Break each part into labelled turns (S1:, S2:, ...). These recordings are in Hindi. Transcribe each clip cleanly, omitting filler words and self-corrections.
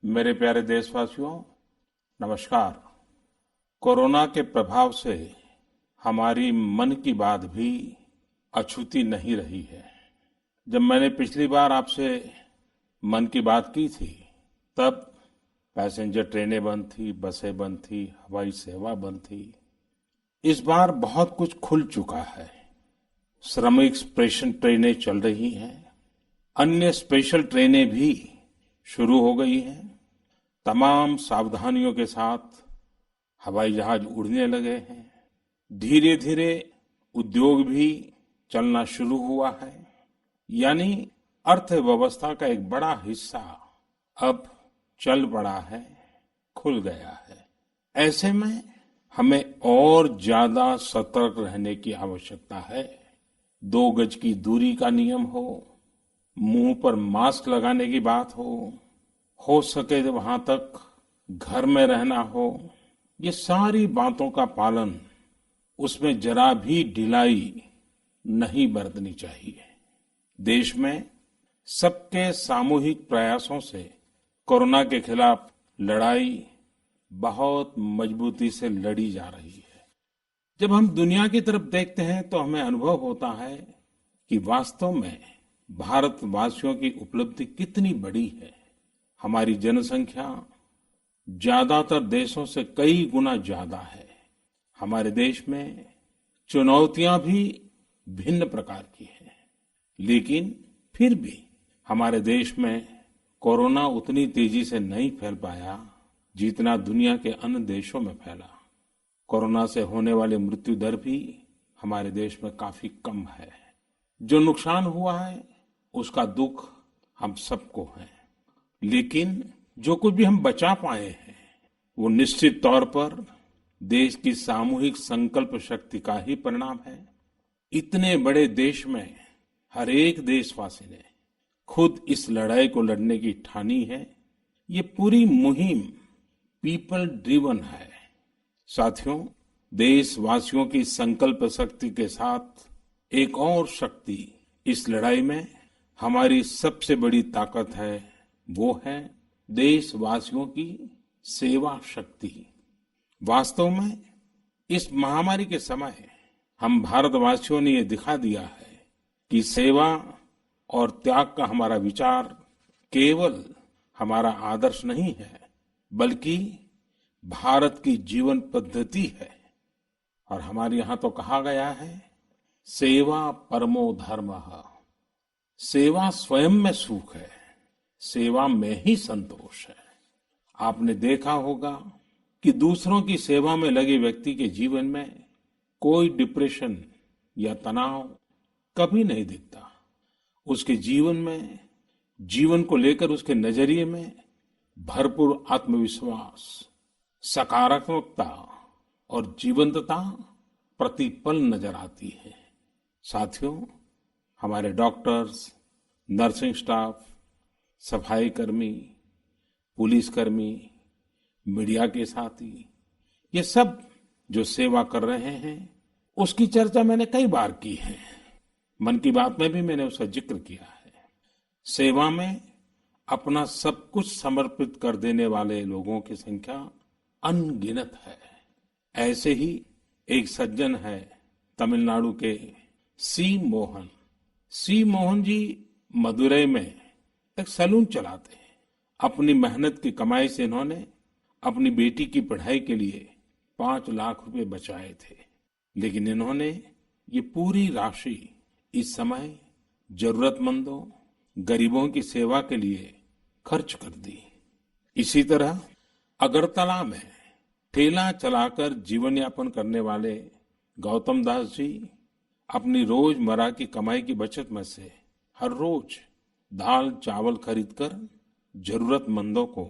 S1: मेरे प्यारे देशवासियों, नमस्कार। कोरोना के प्रभाव से हमारी मन की बात भी अछूती नहीं रही है। जब मैंने पिछली बार आपसे मन की बात की थी, तब पैसेंजर ट्रेनें बंद थी, बसें बंद थी, हवाई सेवा बंद थी। इस बार बहुत कुछ खुल चुका है। श्रमिक स्पेशल ट्रेनें चल रही हैं, अन्य स्पेशल ट्रेनें भी शुरू हो गई हैं। तमाम सावधानियों के साथ हवाई जहाज उड़ने लगे हैं। धीरे धीरे उद्योग भी चलना शुरू हुआ है। यानी अर्थव्यवस्था का एक बड़ा हिस्सा अब चल पड़ा है, खुल गया है। ऐसे में हमें और ज्यादा सतर्क रहने की आवश्यकता है। 2 गज की दूरी का नियम हो, मुंह पर मास्क लगाने की बात हो सके तो वहां तक घर में रहना हो, ये सारी बातों का पालन, उसमें जरा भी ढिलाई नहीं बरतनी चाहिए। देश में सबके सामूहिक प्रयासों से कोरोना के खिलाफ लड़ाई बहुत मजबूती से लड़ी जा रही है। जब हम दुनिया की तरफ देखते हैं तो हमें अनुभव होता है कि वास्तव में भारतवासियों की उपलब्धि कितनी बड़ी है। हमारी जनसंख्या ज्यादातर देशों से कई गुना ज्यादा है। हमारे देश में चुनौतियां भी भिन्न प्रकार की हैं, लेकिन फिर भी हमारे देश में कोरोना उतनी तेजी से नहीं फैल पाया जितना दुनिया के अन्य देशों में फैला। कोरोना से होने वाली मृत्यु दर भी हमारे देश में काफी कम है। जो नुकसान हुआ है उसका दुख हम सबको है, लेकिन जो कुछ भी हम बचा पाए हैं वो निश्चित तौर पर देश की सामूहिक संकल्प शक्ति का ही परिणाम है। इतने बड़े देश में हर एक देशवासी ने खुद इस लड़ाई को लड़ने की ठानी है। ये पूरी मुहिम पीपल ड्रिवन है। साथियों, देशवासियों की संकल्प शक्ति के साथ एक और शक्ति इस लड़ाई में हमारी सबसे बड़ी ताकत है, वो है देशवासियों की सेवा शक्ति। वास्तव में इस महामारी के समय हम भारतवासियों ने ये दिखा दिया है कि सेवा और त्याग का हमारा विचार केवल हमारा आदर्श नहीं है, बल्कि भारत की जीवन पद्धति है। और हमारे यहां तो कहा गया है, सेवा परमो धर्मः। सेवा स्वयं में सुख है, सेवा में ही संतोष है। आपने देखा होगा कि दूसरों की सेवा में लगे व्यक्ति के जीवन में कोई डिप्रेशन या तनाव कभी नहीं दिखता। उसके जीवन में, जीवन को लेकर उसके नजरिए में भरपूर आत्मविश्वास, सकारात्मकता और जीवंतता प्रतिपल नजर आती है। साथियों, हमारे डॉक्टर्स, नर्सिंग स्टाफ, सफाई कर्मी, पुलिसकर्मी, मीडिया के साथी, ये सब जो सेवा कर रहे हैं, उसकी चर्चा मैंने कई बार की है। मन की बात में भी मैंने उसका जिक्र किया है। सेवा में अपना सब कुछ समर्पित कर देने वाले लोगों की संख्या अनगिनत है। ऐसे ही एक सज्जन है तमिलनाडु के सी मोहन। सी मोहन जी मदुरई में एक सैलून चलाते हैं। अपनी मेहनत की कमाई से इन्होंने अपनी बेटी की पढ़ाई के लिए 5 लाख रुपए बचाए थे, लेकिन इन्होंने ये पूरी राशि इस समय जरूरतमंदों, गरीबों की सेवा के लिए खर्च कर दी। इसी तरह अगरतला में ठेला चलाकर जीवन यापन करने वाले गौतम दास जी अपनी रोजमर्रा की कमाई की बचत में से हर रोज दाल चावल खरीदकर जरूरतमंदों को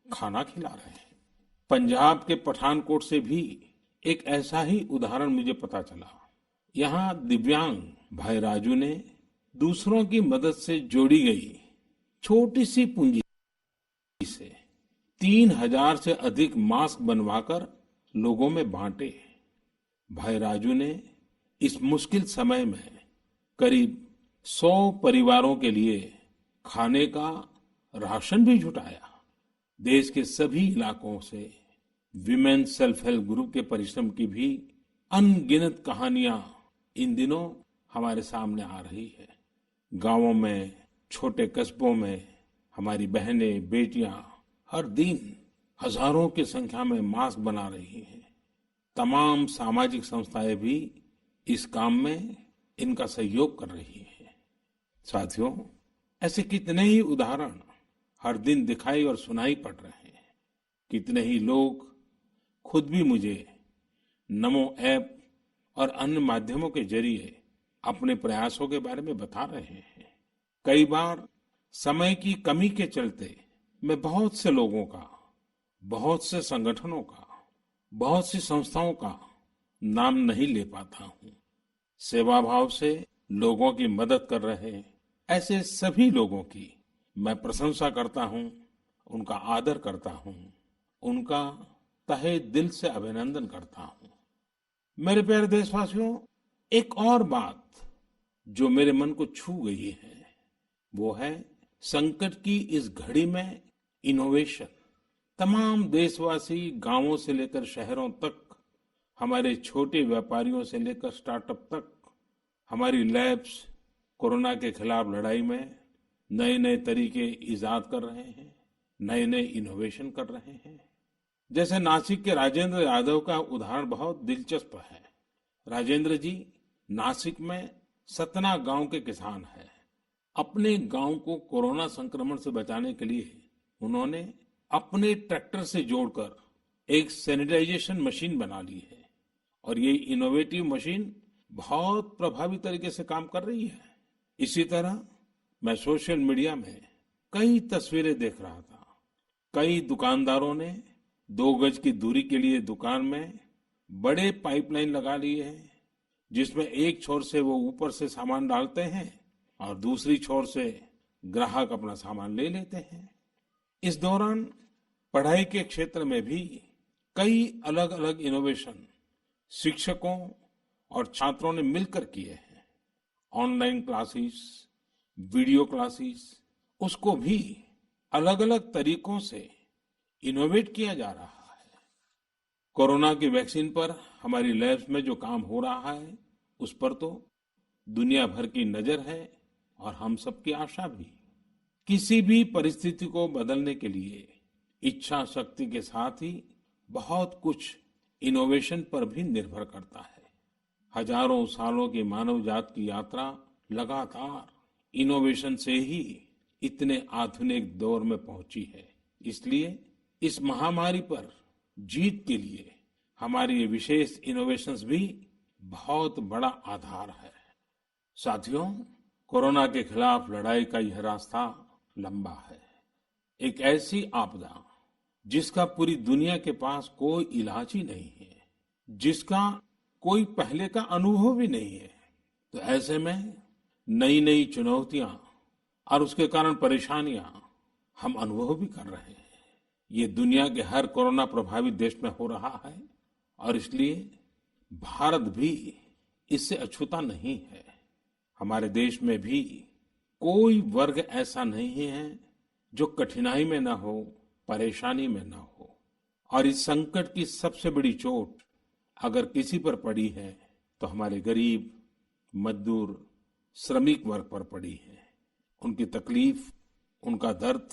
S1: खाना खिला रहे हैं। पंजाब के पठानकोट से भी एक ऐसा ही उदाहरण मुझे पता चला। यहाँ दिव्यांग भाई राजू ने दूसरों की मदद से जोड़ी गई छोटी सी पूंजी से 3000 से अधिक मास्क बनवाकर लोगों में बांटे। भाई राजू ने इस मुश्किल समय में करीब 100 परिवारों के लिए खाने का राशन भी जुटाया। देश के सभी इलाकों से विमेन सेल्फ हेल्प ग्रुप के परिश्रम की भी अनगिनत कहानियां इन दिनों हमारे सामने आ रही है। गांवों में, छोटे कस्बों में हमारी बहनें, बेटियां हर दिन हजारों की संख्या में मास्क बना रही हैं। तमाम सामाजिक संस्थाएं भी इस काम में इनका सहयोग कर रही हैं। साथियों, ऐसे कितने ही उदाहरण हर दिन दिखाई और सुनाई पड़ रहे हैं। कितने ही लोग खुद भी मुझे नमो ऐप और अन्य माध्यमों के जरिए अपने प्रयासों के बारे में बता रहे हैं। कई बार समय की कमी के चलते मैं बहुत से लोगों का, बहुत से संगठनों का, बहुत सी संस्थाओं का नाम नहीं ले पाता हूं। सेवा भाव से लोगों की मदद कर रहे ऐसे सभी लोगों की मैं प्रशंसा करता हूं, उनका आदर करता हूं, उनका तहे दिल से अभिनंदन करता हूं। मेरे प्यारे देशवासियों, एक और बात जो मेरे मन को छू गई है वो है संकट की इस घड़ी में इनोवेशन। तमाम देशवासी गांवों से लेकर शहरों तक, हमारे छोटे व्यापारियों से लेकर स्टार्टअप तक, हमारी लैब्स कोरोना के खिलाफ लड़ाई में नए नए तरीके इजाद कर रहे हैं, नए नए इनोवेशन कर रहे हैं। जैसे नासिक के राजेंद्र यादव का उदाहरण बहुत दिलचस्प है। राजेंद्र जी नासिक में सतना गांव के किसान हैं। अपने गांव को कोरोना संक्रमण से बचाने के लिए उन्होंने अपने ट्रैक्टर से जोड़कर एक सैनिटाइजेशन मशीन बना ली है और ये इनोवेटिव मशीन बहुत प्रभावी तरीके से काम कर रही है। इसी तरह मैं सोशल मीडिया में कई तस्वीरें देख रहा था। कई दुकानदारों ने 2 गज की दूरी के लिए दुकान में बड़े पाइपलाइन लगा लिए हैं, जिसमें एक छोर से वो ऊपर से सामान डालते हैं और दूसरी छोर से ग्राहक अपना सामान ले लेते हैं। इस दौरान पढ़ाई के क्षेत्र में भी कई अलग अलग इनोवेशन शिक्षकों और छात्रों ने मिलकर किए हैं। ऑनलाइन क्लासेस, वीडियो क्लासेस, उसको भी अलग अलग तरीकों से इनोवेट किया जा रहा है। कोरोना की वैक्सीन पर हमारी लैब्स में जो काम हो रहा है उस पर तो दुनिया भर की नजर है और हम सबकी आशा भी। किसी भी परिस्थिति को बदलने के लिए इच्छा शक्ति के साथ ही बहुत कुछ इनोवेशन पर भी निर्भर करता है। हजारों सालों की मानव जात की यात्रा लगातार इनोवेशन से ही इतने आधुनिक दौर में पहुंची है। इसलिए इस महामारी पर जीत के लिए हमारी ये विशेष इनोवेशंस भी बहुत बड़ा आधार है। साथियों, कोरोना के खिलाफ लड़ाई का यह रास्ता लंबा है। एक ऐसी आपदा जिसका पूरी दुनिया के पास कोई इलाज ही नहीं है, जिसका कोई पहले का अनुभव भी नहीं है, तो ऐसे में नई नई चुनौतियां और उसके कारण परेशानियां हम अनुभव भी कर रहे हैं। ये दुनिया के हर कोरोना प्रभावित देश में हो रहा है और इसलिए भारत भी इससे अछूता नहीं है। हमारे देश में भी कोई वर्ग ऐसा नहीं है जो कठिनाई में ना हो, परेशानी में ना हो। और इस संकट की सबसे बड़ी चोट अगर किसी पर पड़ी है तो हमारे गरीब, मजदूर, श्रमिक वर्ग पर पड़ी है। उनकी तकलीफ, उनका दर्द,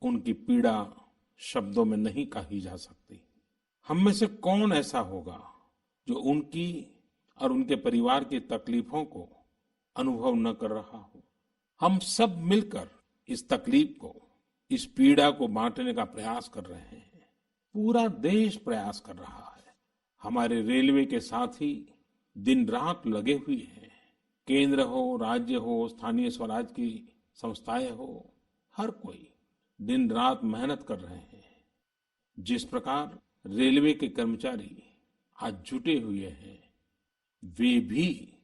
S1: उनकी पीड़ा शब्दों में नहीं कही जा सकती। हम में से कौन ऐसा होगा जो उनकी और उनके परिवार की तकलीफों को अनुभव न कर रहा हो। हम सब मिलकर इस तकलीफ को, इस पीड़ा को बांटने का प्रयास कर रहे हैं। पूरा देश प्रयास कर रहा है। हमारे रेलवे के साथी दिन रात लगे हुए हैं। केंद्र हो, राज्य हो, स्थानीय स्वराज की संस्थाएं हो, हर कोई दिन रात मेहनत कर रहे हैं। जिस प्रकार रेलवे के कर्मचारी आज जुटे हुए हैं, वे भी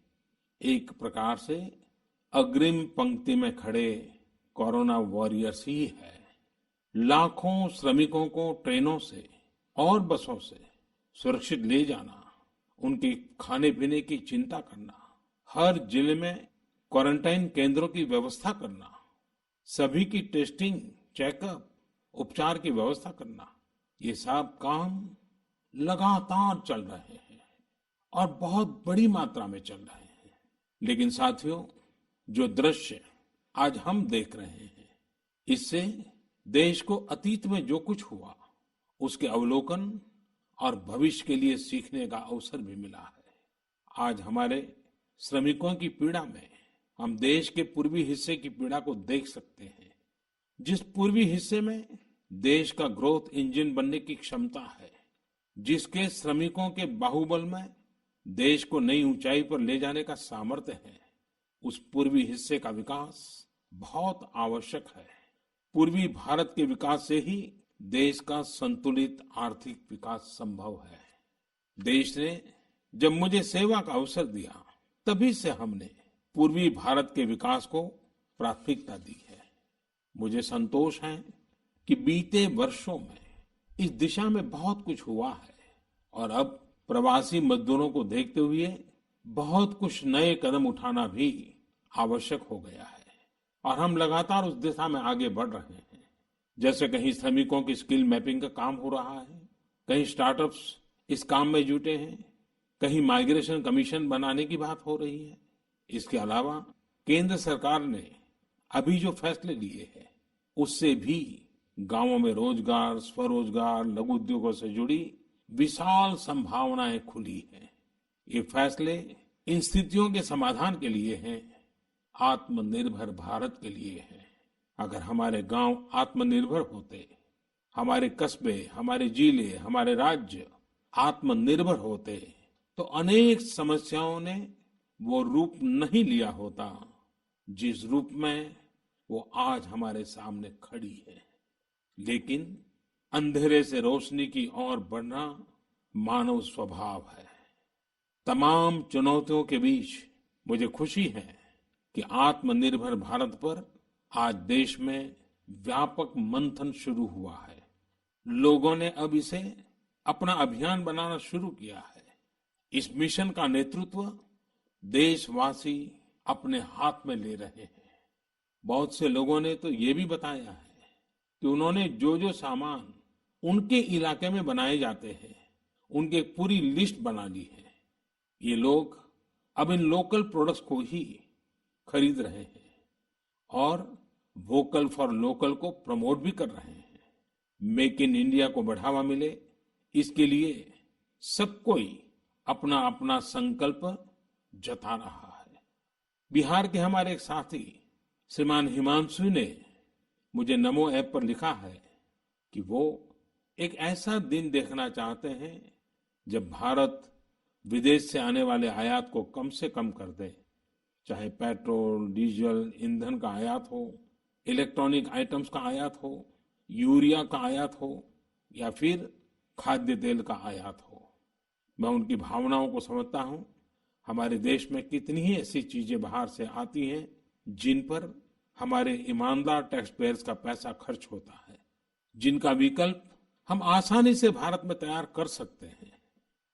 S1: एक प्रकार से अग्रिम पंक्ति में खड़े कोरोना वॉरियर्स ही है। लाखों श्रमिकों को ट्रेनों से और बसों से सुरक्षित ले जाना, उनके खाने पीने की चिंता करना, हर जिले में क्वारंटाइन केंद्रों की व्यवस्था करना, सभी की टेस्टिंग, चेकअप उपचार की व्यवस्था करना, ये सब काम लगातार चल रहे हैं और बहुत बड़ी मात्रा में चल रहे हैं। लेकिन साथियों, जो दृश्य आज हम देख रहे हैं, इससे देश को अतीत में जो कुछ हुआ, उसके अवलोकन और भविष्य के लिए सीखने का अवसर भी मिला है। आज हमारे श्रमिकों की पीड़ा में हम देश के पूर्वी हिस्से की पीड़ा को देख सकते हैं। जिस पूर्वी हिस्से में देश का ग्रोथ इंजन बनने की क्षमता है, जिसके श्रमिकों के बाहुबल में देश को नई ऊंचाई पर ले जाने का सामर्थ्य है, उस पूर्वी हिस्से का विकास बहुत आवश्यक है। पूर्वी भारत के विकास से ही देश का संतुलित आर्थिक विकास संभव है। देश ने जब मुझे सेवा का अवसर दिया, तभी से हमने पूर्वी भारत के विकास को प्राथमिकता दी है। मुझे संतोष है कि बीते वर्षों में इस दिशा में बहुत कुछ हुआ है और अब प्रवासी मजदूरों को देखते हुए बहुत कुछ नए कदम उठाना भी आवश्यक हो गया है और हम लगातार उस दिशा में आगे बढ़ रहे हैं। जैसे कहीं श्रमिकों की स्किल मैपिंग का काम हो रहा है, कहीं स्टार्टअप्स इस काम में जुटे हैं, कहीं माइग्रेशन कमीशन बनाने की बात हो रही है। इसके अलावा केंद्र सरकार ने अभी जो फैसले लिए हैं, उससे भी गांवों में रोजगार, स्वरोजगार, लघु उद्योगों से जुड़ी विशाल संभावनाएं खुली हैं। ये फैसले इन स्थितियों के समाधान के लिए हैं, आत्मनिर्भर भारत के लिए हैं। अगर हमारे गांव आत्मनिर्भर होते, हमारे कस्बे, हमारे जिले, हमारे राज्य आत्मनिर्भर होते, तो अनेक समस्याओं ने वो रूप नहीं लिया होता जिस रूप में वो आज हमारे सामने खड़ी है। लेकिन अंधेरे से रोशनी की ओर बढ़ना मानव स्वभाव है। तमाम चुनौतियों के बीच मुझे खुशी है कि आत्मनिर्भर भारत पर आज देश में व्यापक मंथन शुरू हुआ है। लोगों ने अब इसे अपना अभियान बनाना शुरू किया है। इस मिशन का नेतृत्व देशवासी अपने हाथ में ले रहे हैं। बहुत से लोगों ने तो ये भी बताया है कि उन्होंने जो जो सामान उनके इलाके में बनाए जाते हैं, उनकी एक पूरी लिस्ट बना ली है। ये लोग अब इन लोकल प्रोडक्ट्स को ही खरीद रहे हैं और वोकल फॉर लोकल को प्रमोट भी कर रहे हैं। मेक इन इंडिया को बढ़ावा मिले, इसके लिए सब कोई अपना अपना संकल्प जता रहा है। बिहार के हमारे एक साथी श्रीमान हिमांशु ने मुझे नमो ऐप पर लिखा है कि वो एक ऐसा दिन देखना चाहते हैं जब भारत विदेश से आने वाले आयात को कम से कम कर दे, चाहे पेट्रोल, डीजल, ईंधन का आयात हो, इलेक्ट्रॉनिक आइटम्स का आयात हो, यूरिया का आयात हो या फिर खाद्य तेल का आयात हो। मैं उनकी भावनाओं को समझता हूं। हमारे देश में कितनी ही ऐसी चीजें बाहर से आती हैं जिन पर हमारे ईमानदार टैक्स पेयर्स का पैसा खर्च होता है, जिनका विकल्प हम आसानी से भारत में तैयार कर सकते हैं।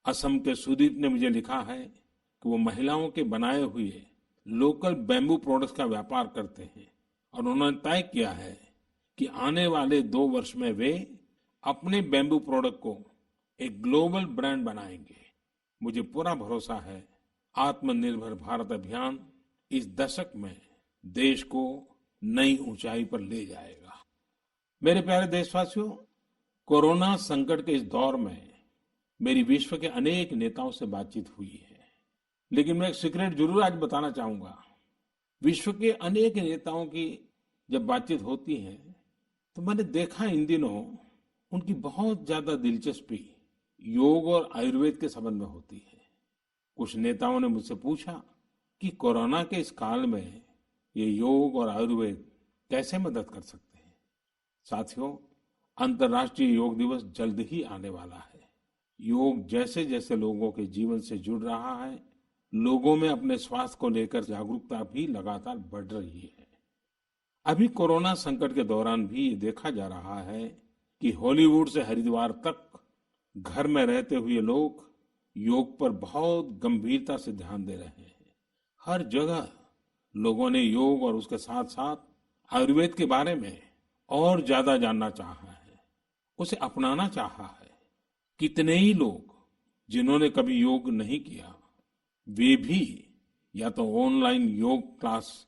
S1: असम के सुदीप ने मुझे लिखा है कि वो महिलाओं के बनाए हुए लोकल बैम्बू प्रोडक्ट्स का व्यापार करते हैं और उन्होंने तय किया है कि आने वाले 2 वर्ष में वे अपने बैम्बू प्रोडक्ट को एक ग्लोबल ब्रांड बनाएंगे। मुझे पूरा भरोसा है आत्मनिर्भर भारत अभियान इस दशक में देश को नई ऊंचाई पर ले जाएगा। मेरे प्यारे देशवासियों, कोरोना संकट के इस दौर में मेरी विश्व के अनेक नेताओं से बातचीत हुई है, लेकिन मैं एक सीक्रेट जरूर आज बताना चाहूंगा। विश्व के अनेक नेताओं की जब बातचीत होती है तो मैंने देखा इन दिनों उनकी बहुत ज्यादा दिलचस्पी योग और आयुर्वेद के संबंध में होती है। कुछ नेताओं ने मुझसे पूछा कि कोरोना के इस काल में ये योग और आयुर्वेद कैसे मदद कर सकते हैं। साथियों, अंतर्राष्ट्रीय योग दिवस जल्द ही आने वाला है। योग जैसे जैसे लोगों के जीवन से जुड़ रहा है, लोगों में अपने स्वास्थ्य को लेकर जागरूकता भी लगातार बढ़ रही है। अभी कोरोना संकट के दौरान भी ये देखा जा रहा है कि हॉलीवुड से हरिद्वार तक घर में रहते हुए लोग योग पर बहुत गंभीरता से ध्यान दे रहे हैं। हर जगह लोगों ने योग और उसके साथ साथ आयुर्वेद के बारे में और ज्यादा जानना चाहा है। उसे अपनाना चाहा है। कितने ही लोग जिन्होंने कभी योग नहीं किया, वे भी या तो ऑनलाइन योग क्लास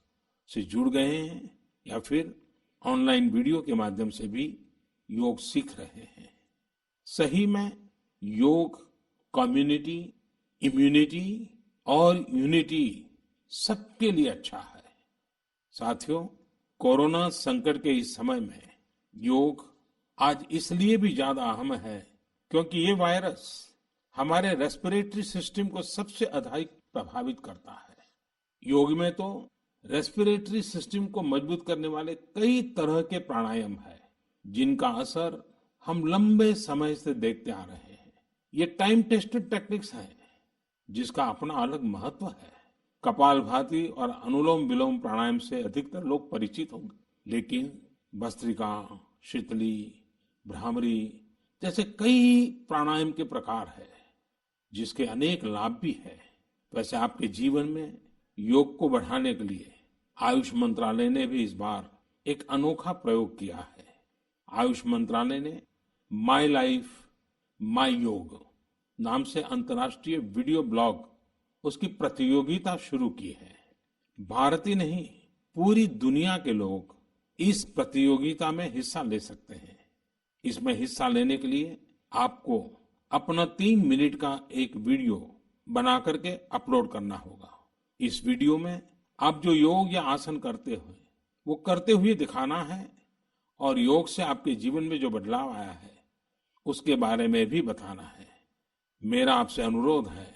S1: से जुड़ गए हैं या फिर ऑनलाइन वीडियो के माध्यम से भी योग सीख रहे हैं। सही में योग कम्युनिटी, इम्यूनिटी और यूनिटी सबके लिए अच्छा है। साथियों, कोरोना संकट के इस समय में योग आज इसलिए भी ज्यादा अहम है क्योंकि ये वायरस हमारे रेस्पिरेटरी सिस्टम को सबसे अधिक प्रभावित करता है। योग में तो रेस्पिरेटरी सिस्टम को मजबूत करने वाले कई तरह के प्राणायाम है, जिनका असर हम लंबे समय से देखते आ रहे हैं। ये टाइम टेस्टेड टेक्निक्स हैं, जिसका अपना अलग महत्व है। कपालभाति और अनुलोम विलोम प्राणायाम से अधिकतर लोग परिचित होंगे, लेकिन भस्त्रिका, शीतली, भ्रामरी जैसे कई प्राणायाम के प्रकार है, जिसके अनेक लाभ भी है। वैसे आपके जीवन में योग को बढ़ाने के लिए आयुष मंत्रालय ने भी इस बार एक अनोखा प्रयोग किया है। आयुष मंत्रालय ने माय लाइफ माय योग नाम से अंतर्राष्ट्रीय वीडियो ब्लॉग उसकी प्रतियोगिता शुरू की है। भारत ही नहीं, पूरी दुनिया के लोग इस प्रतियोगिता में हिस्सा ले सकते हैं। इसमें हिस्सा लेने के लिए आपको अपना 3 मिनट का एक वीडियो बना करके अपलोड करना होगा। इस वीडियो में आप जो योग या आसन करते हो वो करते हुए दिखाना है और योग से आपके जीवन में जो बदलाव आया है उसके बारे में भी बताना है। मेरा आपसे अनुरोध है,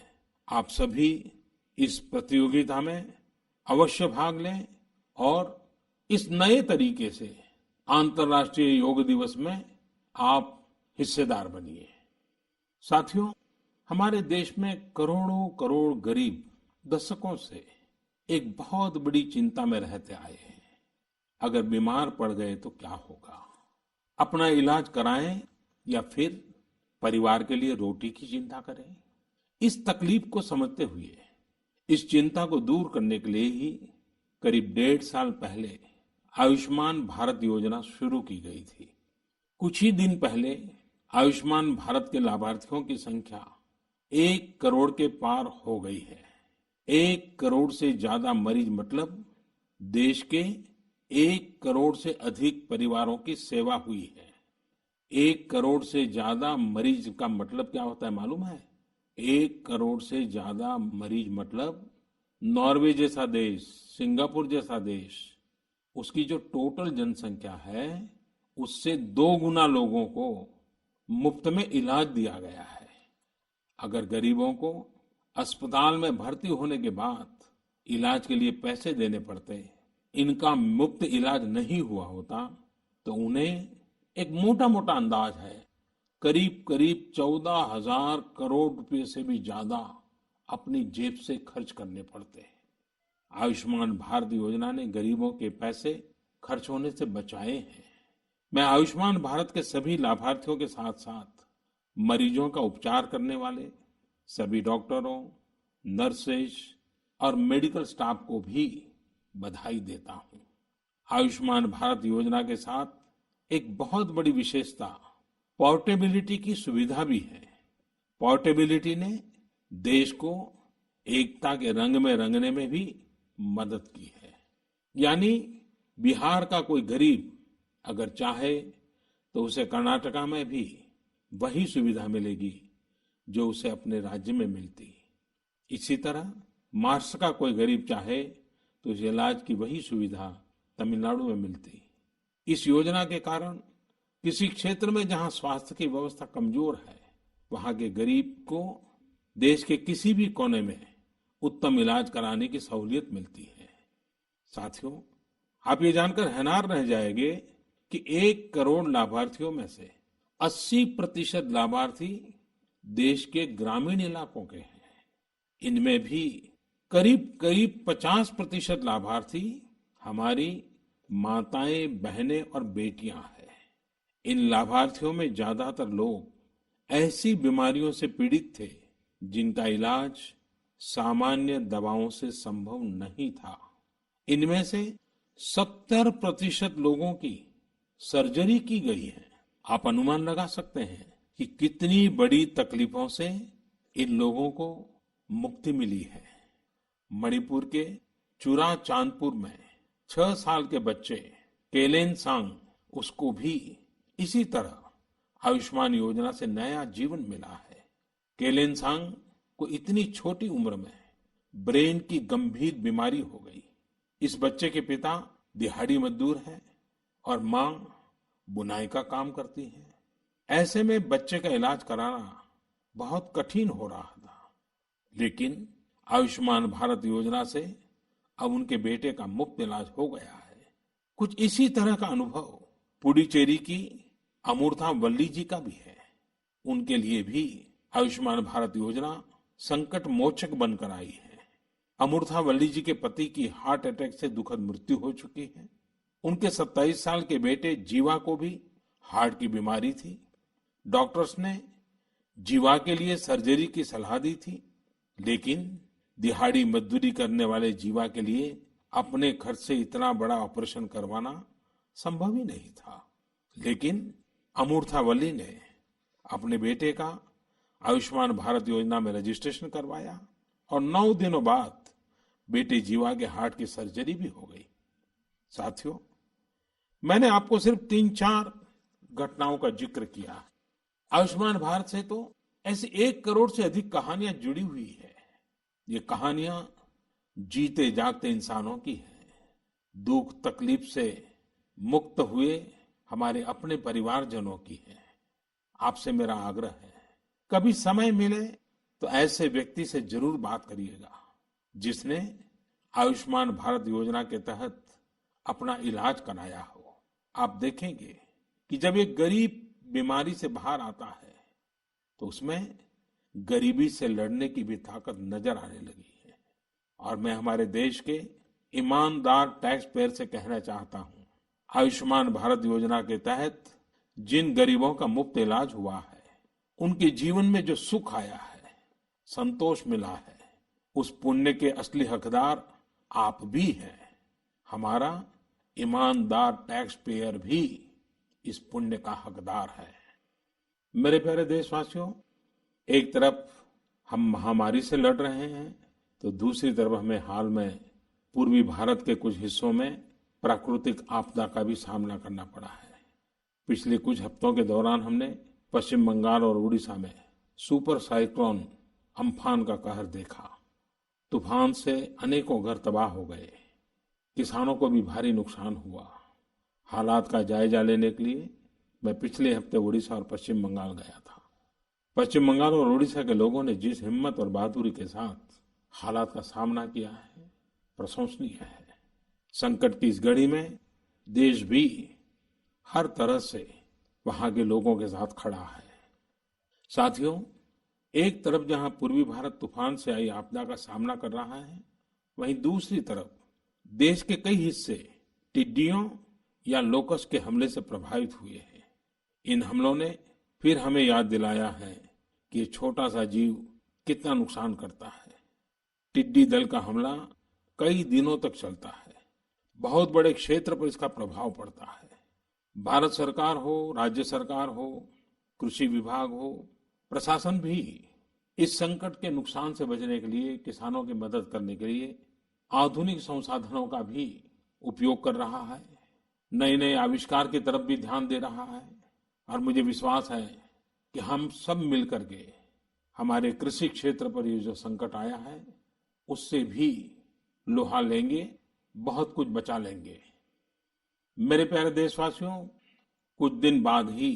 S1: आप सभी इस प्रतियोगिता में अवश्य भाग लें और इस नए तरीके से अंतर्राष्ट्रीय योग दिवस में आप हिस्सेदार बनिए। साथियों, हमारे देश में करोड़ों करोड़ गरीब दशकों से एक बहुत बड़ी चिंता में रहते आए हैं। अगर बीमार पड़ गए तो क्या होगा? अपना इलाज कराएं या फिर परिवार के लिए रोटी की चिंता करें? इस तकलीफ को समझते हुए इस चिंता को दूर करने के लिए ही करीब 1.5 साल पहले आयुष्मान भारत योजना शुरू की गई थी। कुछ ही दिन पहले आयुष्मान भारत के लाभार्थियों की संख्या 1 करोड़ के पार हो गई है। 1 करोड़ से ज्यादा मरीज मतलब देश के 1 करोड़ से अधिक परिवारों की सेवा हुई है। 1 करोड़ से ज्यादा मरीज का मतलब क्या होता है मालूम है? 1 करोड़ से ज्यादा मरीज मतलब नॉर्वे जैसा देश, सिंगापुर जैसा देश, उसकी जो टोटल जनसंख्या है उससे 2 गुना लोगों को मुफ्त में इलाज दिया गया है। अगर गरीबों को अस्पताल में भर्ती होने के बाद इलाज के लिए पैसे देने पड़ते, इनका मुफ्त इलाज नहीं हुआ होता, तो उन्हें एक मोटा मोटा अंदाज है करीब करीब 14,000 करोड़ रुपए से भी ज्यादा अपनी जेब से खर्च करने पड़ते हैं। आयुष्मान भारत योजना ने गरीबों के पैसे खर्च होने से बचाए हैं। मैं आयुष्मान भारत के सभी लाभार्थियों के साथ साथ मरीजों का उपचार करने वाले सभी डॉक्टरों, नर्सेज और मेडिकल स्टाफ को भी बधाई देता हूं। आयुष्मान भारत योजना के साथ एक बहुत बड़ी विशेषता पोर्टेबिलिटी की सुविधा भी है। पोर्टेबिलिटी ने देश को एकता के रंग में रंगने में भी मदद की है। यानी बिहार का कोई गरीब अगर चाहे तो उसे कर्नाटका में भी वही सुविधा मिलेगी जो उसे अपने राज्य में मिलती। इसी तरह महाराष्ट्र का कोई गरीब चाहे तो उसे इलाज की वही सुविधा तमिलनाडु में मिलती। इस योजना के कारण किसी क्षेत्र में जहां स्वास्थ्य की व्यवस्था कमजोर है, वहां के गरीब को देश के किसी भी कोने में उत्तम इलाज कराने की सहूलियत मिलती है। साथियों, आप ये जानकर हैरान रह जाएंगे कि 1 करोड़ लाभार्थियों में से 80% लाभार्थी देश के ग्रामीण इलाकों के हैं। इनमें भी करीब करीब 50% लाभार्थी हमारी माताएं, बहनें और बेटियां हैं। इन लाभार्थियों में ज्यादातर लोग ऐसी बीमारियों से पीड़ित थे जिनका इलाज सामान्य दवाओं से संभव नहीं था। इनमें से 70% लोगों की सर्जरी की गई है आप अनुमान लगा सकते हैं कि कितनी बड़ी तकलीफों से इन लोगों को मुक्ति मिली है। मणिपुर के चुरा चांदपुर में 6 साल के बच्चे केलेनसांग, उसको भी इसी तरह आयुष्मान योजना से नया जीवन मिला है। केलेनसांग को इतनी छोटी उम्र में ब्रेन की गंभीर बीमारी हो गई। इस बच्चे के पिता दिहाड़ी मजदूर हैं और मां बुनाई का काम करती है। ऐसे में बच्चे का इलाज कराना बहुत कठिन हो रहा था, लेकिन आयुष्मान भारत योजना से अब उनके बेटे का मुफ्त इलाज हो गया है। कुछ इसी तरह का अनुभव पुडुचेरी की अमूर्था वल्ली जी का भी है। उनके लिए भी आयुष्मान भारत योजना संकट मोचक बनकर आई है। अमूर्था वल्ली जी के पति की हार्ट अटैक से दुखद मृत्यु हो चुकी है। उनके 27 साल के बेटे जीवा को भी हार्ट की बीमारी थी। डॉक्टर्स ने जीवा के लिए सर्जरी की सलाह दी थी, लेकिन दिहाड़ी मजदूरी करने वाले जीवा के लिए अपने खर्च से इतना बड़ा ऑपरेशन करवाना संभव ही नहीं था। लेकिन अमूर्था वल्ली ने अपने बेटे का आयुष्मान भारत योजना में रजिस्ट्रेशन करवाया और 9 दिनों बाद बेटे जीवा के हार्ट की सर्जरी भी हो गई। साथियों, मैंने आपको सिर्फ 3-4 घटनाओं का जिक्र किया। आयुष्मान भारत से तो ऐसी 1 करोड़ से अधिक कहानियां जुड़ी हुई है। ये कहानियां जीते जागते इंसानों की हैं। दुख तकलीफ से मुक्त हुए हमारे अपने परिवारजनों की है। आपसे मेरा आग्रह है, कभी समय मिले तो ऐसे व्यक्ति से जरूर बात करिएगा जिसने आयुष्मान भारत योजना के तहत अपना इलाज कराया हो। आप देखेंगे कि जब एक गरीब बीमारी से बाहर आता है तो उसमें गरीबी से लड़ने की भी ताकत नजर आने लगी है। और मैं हमारे देश के ईमानदार टैक्स पेयर से कहना चाहता हूं, आयुष्मान भारत योजना के तहत जिन गरीबों का मुफ्त इलाज हुआ है, उनके जीवन में जो सुख आया है, संतोष मिला है, उस पुण्य के असली हकदार आप भी हैं। हमारा ईमानदार टैक्स पेयर भी इस पुण्य का हकदार है। मेरे प्यारे देशवासियों, एक तरफ हम महामारी से लड़ रहे हैं तो दूसरी तरफ हमें हाल में पूर्वी भारत के कुछ हिस्सों में प्राकृतिक आपदा का भी सामना करना पड़ा है। पिछले कुछ हफ्तों के दौरान हमने पश्चिम बंगाल और उड़ीसा में सुपर साइक्लोन अम्फान का कहर देखा। तूफान से अनेकों घर तबाह हो गए, किसानों को भी भारी नुकसान हुआ। हालात का जायजा लेने के लिए मैं पिछले हफ्ते उड़ीसा और पश्चिम बंगाल गया था। पश्चिम बंगाल और उड़ीसा के लोगों ने जिस हिम्मत और बहादुरी के साथ हालात का सामना किया है, प्रशंसनीय है। संकट की इस घड़ी में देश भी हर तरह से वहां के लोगों के साथ खड़ा है। साथियों, एक तरफ जहां पूर्वी भारत तूफान से आई आपदा का सामना कर रहा है, वहीं दूसरी तरफ देश के कई हिस्से टिड्डियों या लोकस्ट के हमले से प्रभावित हुए हैं। इन हमलों ने फिर हमें याद दिलाया है कि ये छोटा सा जीव कितना नुकसान करता है। टिड्डी दल का हमला कई दिनों तक चलता है। बहुत बड़े क्षेत्र पर इसका प्रभाव पड़ता है। भारत सरकार हो, राज्य सरकार हो, कृषि विभाग हो, प्रशासन भी इस संकट के नुकसान से बचने के लिए, किसानों की मदद करने के लिए आधुनिक संसाधनों का भी उपयोग कर रहा है। नए नए आविष्कार की तरफ भी ध्यान दे रहा है। और मुझे विश्वास है कि हम सब मिलकर के हमारे कृषि क्षेत्र पर ये जो संकट आया है, उससे भी लोहा लेंगे, बहुत कुछ बचा लेंगे। मेरे प्यारे देशवासियों, कुछ दिन बाद ही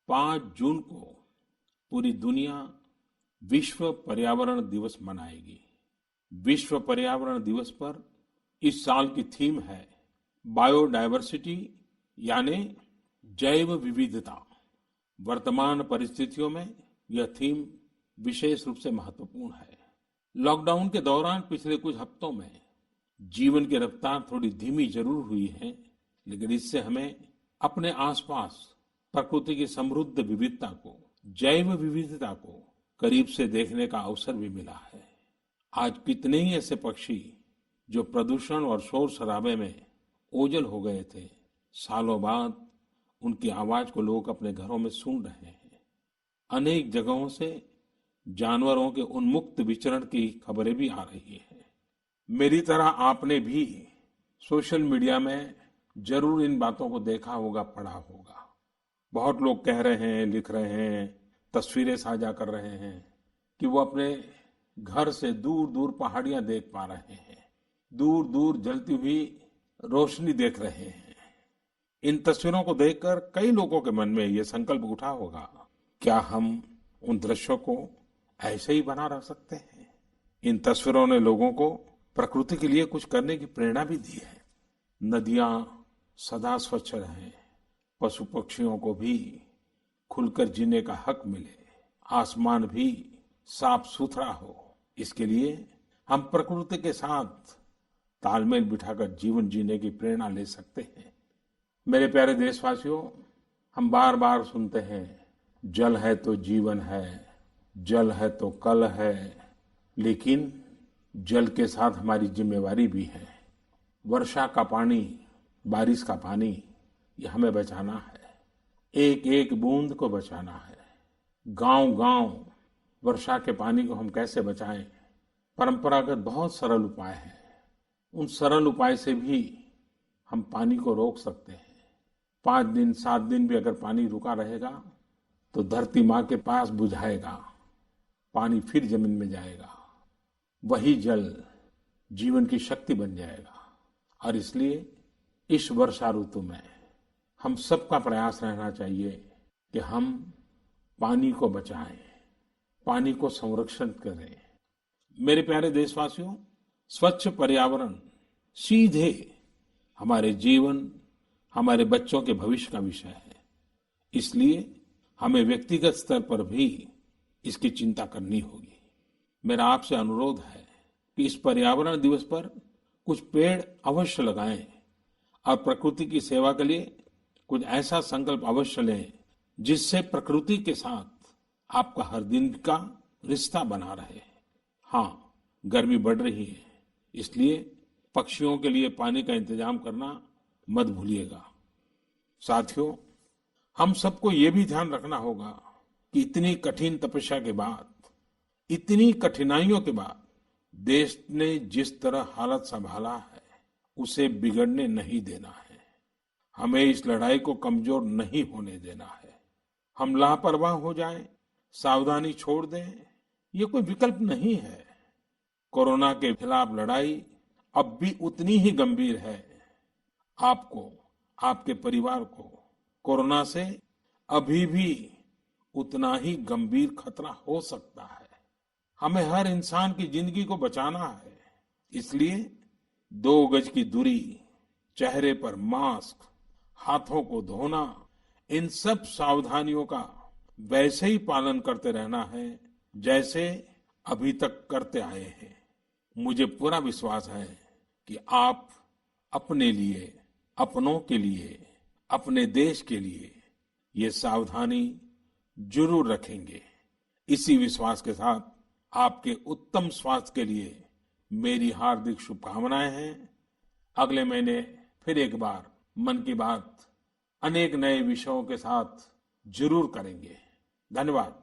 S1: 5 जून को पूरी दुनिया विश्व पर्यावरण दिवस मनाएगी। विश्व पर्यावरण दिवस पर इस साल की थीम है बायोडायवर्सिटी, यानी जैव विविधता। वर्तमान परिस्थितियों में यह थीम विशेष रूप से महत्वपूर्ण है। लॉकडाउन के दौरान पिछले कुछ हफ्तों में जीवन की रफ्तार थोड़ी धीमी जरूर हुई है, लेकिन इससे हमें अपने आसपास प्रकृति की समृद्ध विविधता को, जैव विविधता को करीब से देखने का अवसर भी मिला है। आज कितने ही ऐसे पक्षी जो प्रदूषण और शोर शराबे में ओझल हो गए थे, सालों बाद उनकी आवाज को लोग अपने घरों में सुन रहे हैं। अनेक जगहों से जानवरों के उन्मुक्त विचरण की खबरें भी आ रही हैं। मेरी तरह आपने भी सोशल मीडिया में जरूर इन बातों को देखा होगा, पढ़ा होगा। बहुत लोग कह रहे हैं, लिख रहे हैं, तस्वीरें साझा कर रहे हैं कि वो अपने घर से दूर दूर पहाड़ियां देख पा रहे हैं, दूर दूर जलती हुई रोशनी देख रहे हैं। इन तस्वीरों को देखकर कई लोगों के मन में ये संकल्प उठा होगा, क्या हम उन दृश्यों को ऐसे ही बना रख सकते हैं? इन तस्वीरों ने लोगों को प्रकृति के लिए कुछ करने की प्रेरणा भी दी है। नदियां सदा स्वच्छ रहें, पशु पक्षियों को भी खुलकर जीने का हक मिले, आसमान भी साफ सुथरा हो, इसके लिए हम प्रकृति के साथ तालमेल बिठाकर जीवन जीने की प्रेरणा ले सकते हैं। मेरे प्यारे देशवासियों, हम बार बार सुनते हैं, जल है तो जीवन है, जल है तो कल है, लेकिन जल के साथ हमारी जिम्मेवारी भी है। वर्षा का पानी, बारिश का पानी, ये हमें बचाना है। एक एक बूंद को बचाना है। गांव गांव वर्षा के पानी को हम कैसे बचाएं? परंपरागत बहुत सरल उपाय हैं। उन सरल उपाय से भी हम पानी को रोक सकते हैं। 5 दिन 7 दिन भी अगर पानी रुका रहेगा तो धरती माँ के पास बुझाएगा, पानी फिर जमीन में जाएगा, वही जल जीवन की शक्ति बन जाएगा। और इसलिए इस वर्षा ऋतु में हम सबका प्रयास रहना चाहिए कि हम पानी को बचाएं, पानी को संरक्षण करें। मेरे प्यारे देशवासियों, स्वच्छ पर्यावरण सीधे हमारे जीवन, हमारे बच्चों के भविष्य का विषय है। इसलिए हमें व्यक्तिगत स्तर पर भी इसकी चिंता करनी होगी। मेरा आपसे अनुरोध है कि इस पर्यावरण दिवस पर कुछ पेड़ अवश्य लगाएं और प्रकृति की सेवा के लिए कुछ ऐसा संकल्प अवश्य लें जिससे प्रकृति के साथ आपका हर दिन का रिश्ता बना रहे। हाँ, गर्मी बढ़ रही है, इसलिए पक्षियों के लिए पानी का इंतजाम करना मत भूलिएगा। साथियों, हम सबको ये भी ध्यान रखना होगा कि इतनी कठिन तपस्या के बाद, इतनी कठिनाइयों के बाद देश ने जिस तरह हालत संभाला है, उसे बिगड़ने नहीं देना है। हमें इस लड़ाई को कमजोर नहीं होने देना है। हम लापरवाह हो जाएं, सावधानी छोड़ दें, ये कोई विकल्प नहीं है। कोरोना के खिलाफ लड़ाई अब भी उतनी ही गंभीर है। आपको, आपके परिवार को कोरोना से अभी भी उतना ही गंभीर खतरा हो सकता है। हमें हर इंसान की जिंदगी को बचाना है। इसलिए 2 गज की दूरी, चेहरे पर मास्क, हाथों को धोना, इन सब सावधानियों का वैसे ही पालन करते रहना है जैसे अभी तक करते आए हैं। मुझे पूरा विश्वास है कि आप अपने लिए, अपनों के लिए, अपने देश के लिए ये सावधानी जरूर रखेंगे। इसी विश्वास के साथ आपके उत्तम स्वास्थ्य के लिए मेरी हार्दिक शुभकामनाएं हैं। अगले महीने फिर एक बार मन की बात अनेक नए विषयों के साथ जरूर करेंगे। धन्यवाद।